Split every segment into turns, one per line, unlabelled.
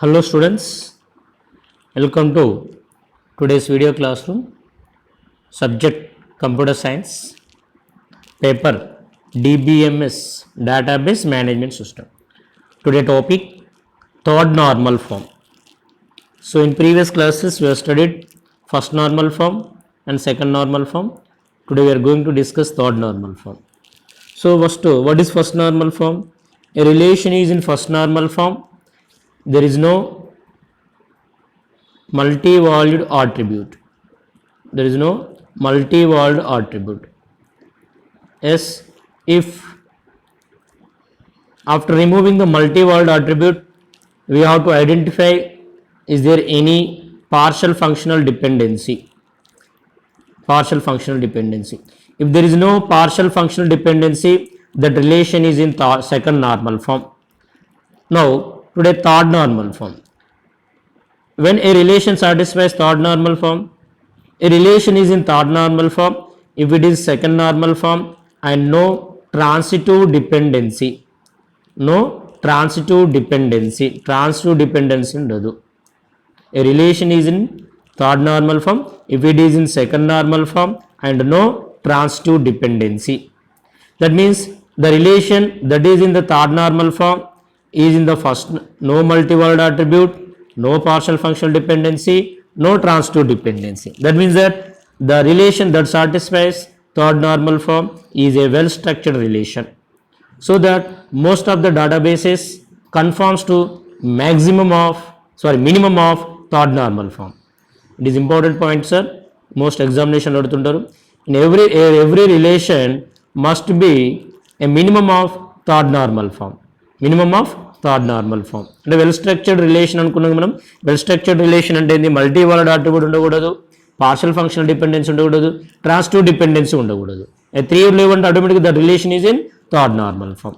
Hello students, welcome to today's video classroom. Subject Computer Science, paper DBMS Database Management System. Today topic third normal form. So in previous classes we have studied first normal form and second normal form. Today we are going to discuss third normal form. So first, what is first normal form? A relation is in first normal form. There is no multi-valued attribute. There is no multi-valued attribute. Yes, if after removing the multi-valued attribute, we have to identify is there any partial functional dependency. Partial functional dependency. If there is no partial functional dependency, that relation is in second normal form. Now, today third normal form. When a relation satisfies third normal form, a relation is in third normal form if it is second normal form and no transitive dependency. No transitive dependency. Transitive dependency ఉండదు. A relation is in third normal form if it is in second normal form and no transitive dependency. That means the relation that is in the third normal form is in the first, no multi-valued attribute, no partial functional dependency, no transitive dependency. That means that the relation that satisfies third normal form is a well structured relation, so that most of the databases conforms to minimum of third normal form. It is important point, sir. Most examination అడుగుతుంటారు. In every relation must be a minimum of third normal form. Minimum of third normal form. అంటే well structured relation అనుకున్నాం మనం. Well structured relation అంటే ఏంది? Multi valued attribute ఉండకూడదు, partial functional dependency ఉండకూడదు, transitive dependency ఉండకూడదు. A 3 లేవంటే ఆటోమేటిక్గా the relation is in third normal form.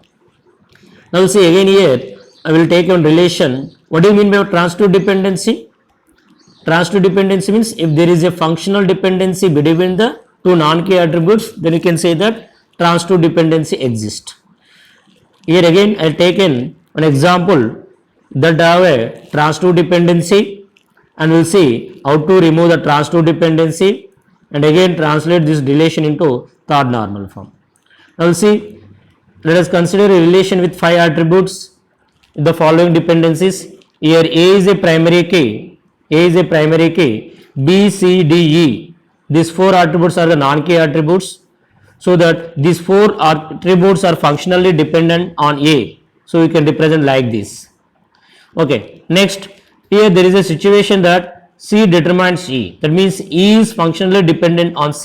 Now see again here I will take one relation. What do you mean by transitive dependency? Transitive dependency means if there is a functional dependency between the two non-key attributes, then you can say that transitive dependency exists. Here again I have taken an example that have a transitive dependency, and we'll see how to remove the transitive dependency and again translate this relation into third normal form. Now we'll see, let us consider a relation with 5 attributes with the following dependencies. Here A is a primary key, B, C, D, E. These 4 attributes are the non-key attributes, so that these 4 attributes are functionally dependent on A. So we can represent like this. Okay, next here there is a situation that C determines E. That means E is functionally dependent on C.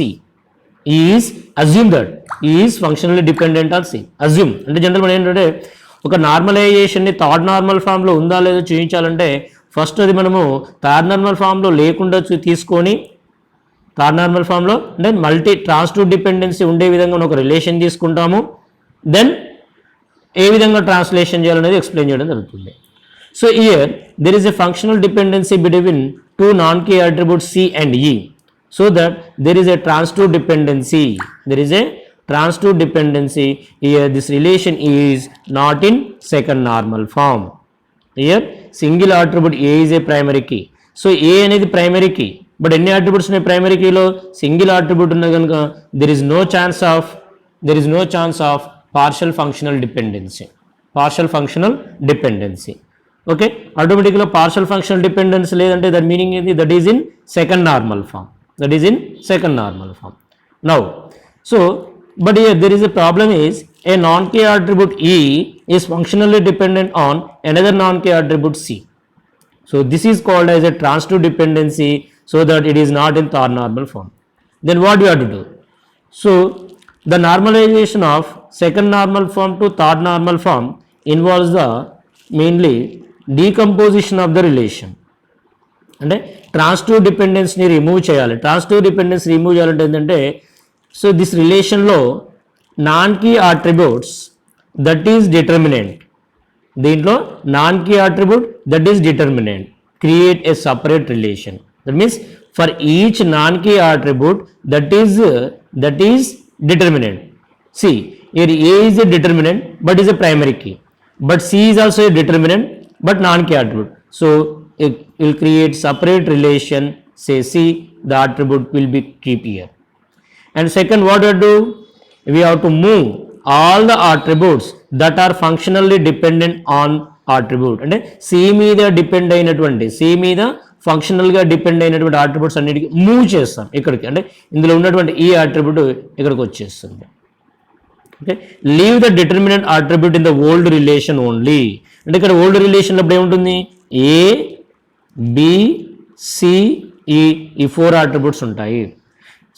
Assume that E is functionally dependent on C. Assume అంటే general మనం ఏంటంటే ఒక నార్మలైజేషన్ని third normal ఫామ్లో ఉందా లేదో చూపించాలంటే first అది మనము థర్డ్ నార్మల్ ఫామ్లో లేకుండా తీసుకొని థర్డ్ నార్మల్ ఫామ్లో అంటే మల్టీ ట్రాన్సిటివ్ డిపెండెన్సీ ఉండే విధంగా మనం ఒక రిలేషన్ తీసుకుంటాము. దెన్ ఏ విధంగా ట్రాన్స్లేషన్ చేయాలనేది ఎక్స్ప్లెయిన్ చేయడం జరుగుతుంది. So here there is a functional dependency between 2 non-key attributes C and E, so that there is a transitive dependency. Here this relation is not in second normal form. Here single attribute A is a primary key. So A అనేది primary key, but ఎన్ని attributes ఉన్నాయి primary కీలో? Single attribute ఉన్న కనుక there is no chance of partial functional dependency. Okay, automatically partial functional dependency లేదంటే that meaning is that is in second normal form. Now so but here there is a problem is a non-key attribute E is functionally dependent on another non-key attribute C. So this is called as a transitive dependency, so that it is not in third normal form. Then what you have to do? So the normalization of second normal form to third normal form involves the mainly decomposition of the relation. అంటే transitive డిపెండెన్స్ని remove చేయాలి. Transitive dependence remove చేయాలంటే ఏంటంటే, so this రిలేషన్లో non key attributes that is determinant, దీంట్లో non key attribute that is determinant create a separate relation. That means for each non key attribute that is determinant. See, here A is a determinant but is a primary key, but C is also a determinant but non-key attribute. So it will create separate relation, say C, the attribute will be keep here. And second, what we do, we have to move all the attributes that are functionally dependent on attribute. అంటే C మీద depend అయినటువంటి C మీద ఫంక్షనల్గా depend అయినటువంటి attributes అన్నిటికీ move చేస్తాం ఇక్కడికి. అంటే ఇందులో ఉన్నటువంటి ఈ అట్రిబ్యూట్ ఇక్కడికి వచ్చేస్తుంది. Okay, leave the determinant attribute in the old relation only. అంటే ఇక్కడ ఓల్డ్ రిలేషన్ అప్పుడు ఏముంటుంది, ఏ బి సి ఈ 4 అట్రిబ్యూట్స్ ఉంటాయి.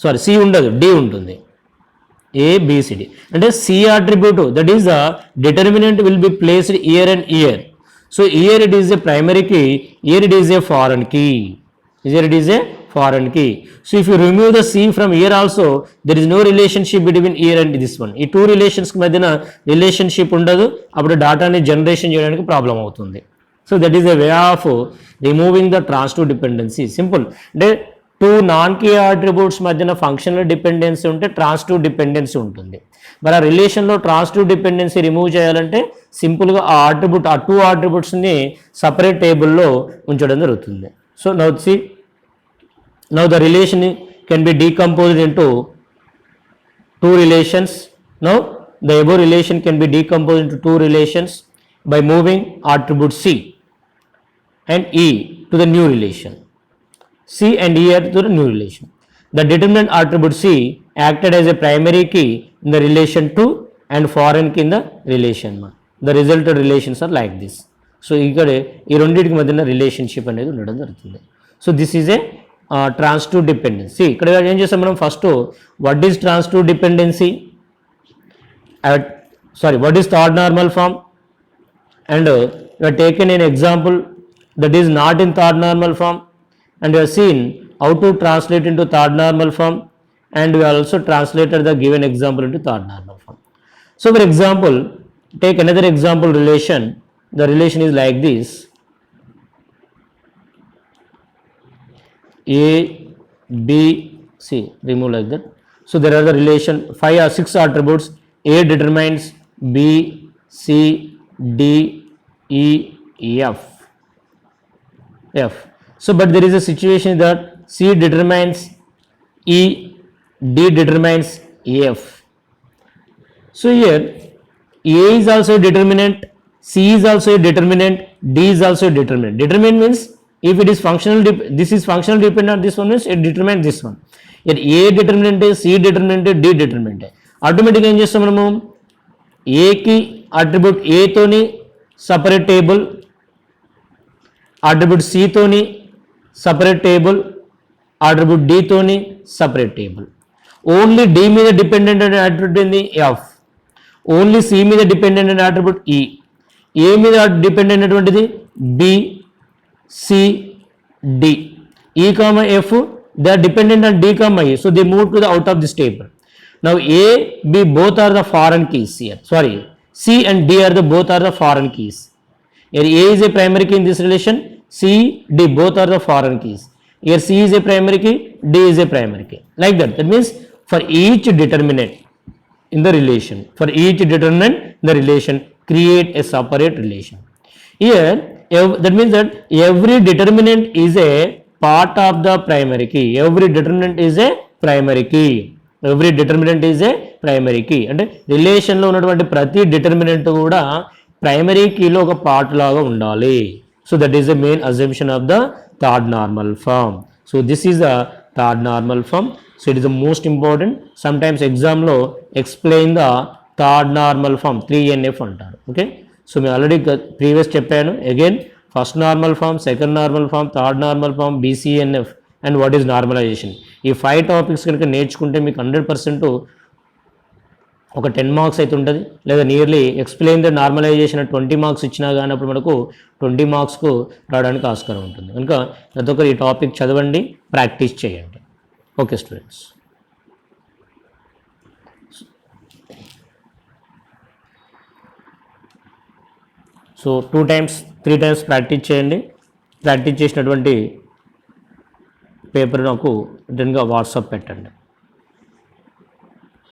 సారీ, సి ఉండదు, డి ఉంటుంది. ABCD అంటే C attribute, that is the determinant will be placed here and here. So here it is a primary key, here it is a foreign key, here it is a foreign key. So if you remove the C from here also, there is no relationship between here and this one. ఈ 2 relations మధ్యన relationship ఉండదు, అప్పుడు డేటాని generation చేయడానికి problem అవుతుంది. So that is a way of removing the transitive dependency. Simple, అంటే 2 non key attributes మధ్యన functional dependency ఉంటే ట్రాన్సిటివ్ డిపెండెన్సీ ఉంటుంది. మరి ఆ రిలేషన్లో ట్రాన్సిటివ్ డిపెండెన్సీ రిమూవ్ చేయాలంటే సింపుల్గా ఆ అట్రిబ్యూట్, ఆ 2 అట్రిబ్యూట్స్ని సపరేట్ టేబుల్లో ఉంచడం జరుగుతుంది. So now the relation can be decomposed into 2 relations. Now the above relation can be decomposed into 2 relations by moving attribute C and E to the new relation. C and E are to the new relation. The determinant attribute C acted as a primary key in the relation 2 and foreign key in the relation 1. The resulted relations are like this. So ఇక్కడ ఈ రెండింటికి మధ్యన relationship అనేది ఉండడం జరుగుతుంది. So this is a transitive dependency. ఇక్కడ ఏం చేస్తాం మనం, first what is transitive dependency, what is third normal form, and we have taken an example that is not in third normal form, and we have seen how to translate into third normal form, and we also translated the given example into third normal form. So for example, take another example relation. The relation is like this: A, B, C, remove like that. So there are the relation 5 or 6 attributes. A determines B, C, D, E, F. So but there is a situation that C determines E, D determines F. So here A is also a determinant, C is also a determinant, D is also a determinant. Determinant means if it is functional, this is functional dependent, this one means it determines this one. Here A determinant, C determinant, D determinant. ఆటోమేటిక్గా ఏం చేస్తాం మనము, ఏకి attribute ఏతోని separate table, attribute సితోని separate table, attribute డితోని separate table. Only D మీద dependent అనే అట్రిబ్యూట్ ఏంది, ఎఫ్. ఓన్లీ సి మీద డిపెండెంట్ అనే అట్రిబ్యూట్ ఈ. ఏ మీద డిపెండెంట్ అయినటువంటిది B, C, D. E comma F, they are dependent on D comma E, so they move to the out of this table. Now A, B both are the foreign keys here. Sorry, C and D are the both are the foreign keys. Here A is a primary key in this relation, C, D both are the foreign keys. Here C is a primary key, D is a primary key. Like that. That means for each determinant in the relation, create a separate relation. Here that means that every determinant is a part of the primary key. Every determinant is a primary key. Every determinant is a primary key. అంటే రిలేషన్లో ఉన్నటువంటి ప్రతి determinant కూడా primary కీలో ఒక part లాగా ఉండాలి. So that is the main assumption of the third normal form. So this is the third normal form. So it is the most important. Sometimes ఎగ్జామ్లో explain the third normal form 3NF అంటారు. Okay, so మేము already previous చెప్పాను. Again first normal form, second normal form, third normal form, BCNF and what is normalization. ఈ 5 topics కనుక నేర్చుకుంటే మీకు 100% ఒక 10 marks అయితే ఉంటుంది. లేదా nearly explain the normalization 20 marks ఇచ్చినా కానీ అప్పుడు మనకు 20 మార్క్స్కు రావడానికి ఆస్కారం ఉంటుంది. కనుక ప్రతి ఒక్కరు ఈ టాపిక్ చదవండి, ప్రాక్టీస్ చేయండి. Okay students, so 2 times 3 times practice చేయండి. ప్రాక్టీస్ చేసినటువంటి పేపర్ నాకు రిటర్న్గా వాట్సాప్ పెట్టండి.